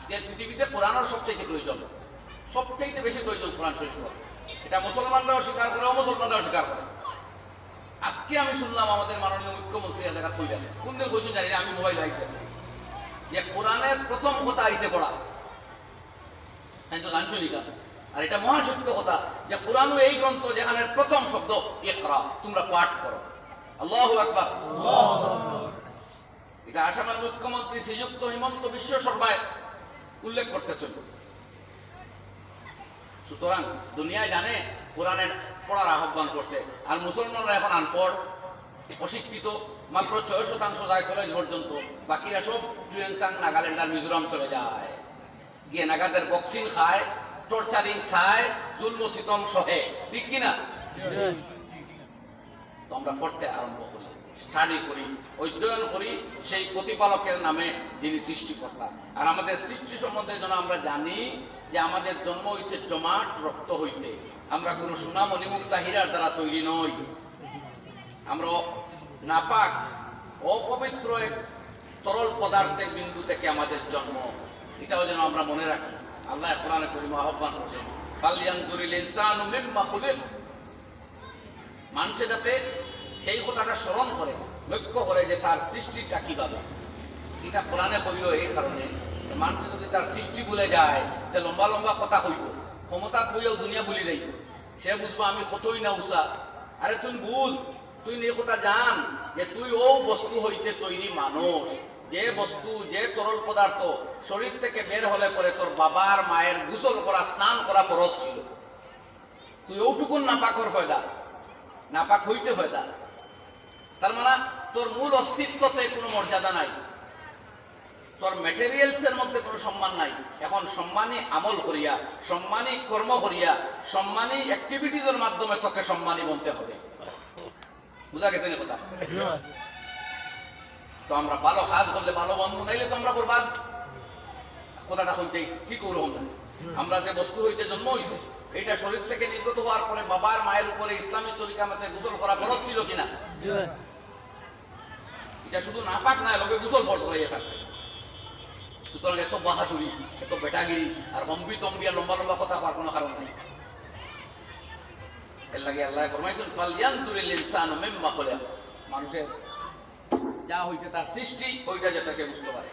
আজকের পৃথিবীতে কোরআনের সবথেকে প্রয়োজন, সবথেকে বেশি প্রয়োজন কোরআন শরীফ। এটা মুসলমানরাও স্বীকার করে, অমুসলমানরাও স্বীকার করে। আজকে আমি শুনলাম আমাদের মাননীয় মুখ্যমন্ত্রী দেখা কইলেন, কোন দিন কইছেন জানি না, আমি মোবাইল রাখতেছি, যে কোরআনের প্রথম কথা আইছে পড়া। আমি তো লাঞ্ছনিকা, আর এটা মহাসত্য কথা যে কোরআন এই গ্রন্থ যেখানে প্রথম শব্দ ইকরা, তোমরা পাঠ করো। আল্লাহু আকবার। এটা আসামের মুখ্যমন্ত্রী শ্রীযুক্ত হিমন্ত বিশ্ব শর্মায় উল্লেখ করতেছেন। সুতরাং দুনিয়ায় জানে কোরআনের পড়ার আহ্বান করছে, আর মুসলমানরা এখন আনপড়, অশিক্ষিত, মাত্র 6% যায় কলেজ পর্যন্ত, বাকিরা সব টুয়েনসাং, নাগাল্যান্ড আর মিজোরাম চলে যায়, গিয়ে নাগাদের বক্সিং খায়, টর্চারিং খায়, জুলম সিতম সহে, ঠিক কিনা? তো আমরা পড়তে আরম্ভ করি, স্টাডি করি, অধ্যয়ন করি সেই প্রতিপালকের নামে যিনি সৃষ্টিকর্তা। আর আমাদের সৃষ্টি সম্বন্ধে যেন আমরা জানি যে আমাদের জন্ম হয়েছে জমাট রক্ত হইতে, আমরা কোনো সোনা মণিমুক্তা হীরার দ্বারা তৈরি নই, আমরা নাপাক অপবিত্র এক তরল পদার্থের বিন্দু থেকে আমাদের জন্ম, এটাও যেন আমরা মনে রাখি। আল্লাহ কোরআনে কারীমে আহ্বান করছেন, ফালইয়ানজুরিল ইনসানু মিম্মা খুলিক, মানুষে যাতে সেই কথাটা স্মরণ করে, লক্ষ্য করে যে তার সৃষ্টিটা কিভাবে। এটা কোরআনে কইল এই কারণে, মানুষ যদি তার সৃষ্টি ভুলে যায়, তে লম্বা লম্বা কথা কইব, ক্ষমতা কইও দুনিয়া ভুলি যাইব, সে বুঝবো আমি কতই না উষা। আরে তুই বুঝ, তুই এই কথা জান যে তুই ও বস্তু হইতে তৈরি মানুষ, যে বস্তু, যে তরল পদার্থ শরীর থেকে বের হলে পরে তোর বাবার মায়ের গোসল করা, স্নান করা ফরজ ছিল, তুই ওটুকুন নাপাকর ফয়দা, নাপাক হইতে ফয়দা। তার মানে তোর মূল অস্তিত্বতে কোনো মর্যাদা নাই, তোর ম্যাটেরিয়ালসের মধ্যে কোনো সম্মান নাই। এখন সম্মানী আমল করিয়া, সম্মানী কর্ম করিয়া, সম্মানী অ্যাক্টিভিটিজের মাধ্যমে তোকে সম্মানী বলতে হবে। বুঝা গেছে না কথা? তো আমরা ভালো কাজ করলে, ভালো বন্ধু নাইলে তো আমরা বরবাদ। কথাটা হইতে ঠিক ওরকম না। আমরা যে বস্তু হইতে জন্ম হয়েছে, এটা শরীর থেকে নির্গত হওয়ার পরে বাবার মায়ের উপরে ইসলামী তরিকা মতে গোসল করা ফরজ ছিল কিনা? এটা শুধু নাপাক না, লোকে গোসল ফরজ করে আসছে। সুতরাং এত বাহাদুরি, এত বেটাগিরি আর হম্বি তম্বিয়া লম্বা লম্বা কথা হওয়ার কোনো কারণ নেই। এর লাগে আল্লাহ ফরমাইছেন, ফালইয়ানজুরিল ইনসানু মিম্মা খুলিক, মানুষের যা হইতে তার সৃষ্টি, ওইটা যাতে সে বুঝতে পারে।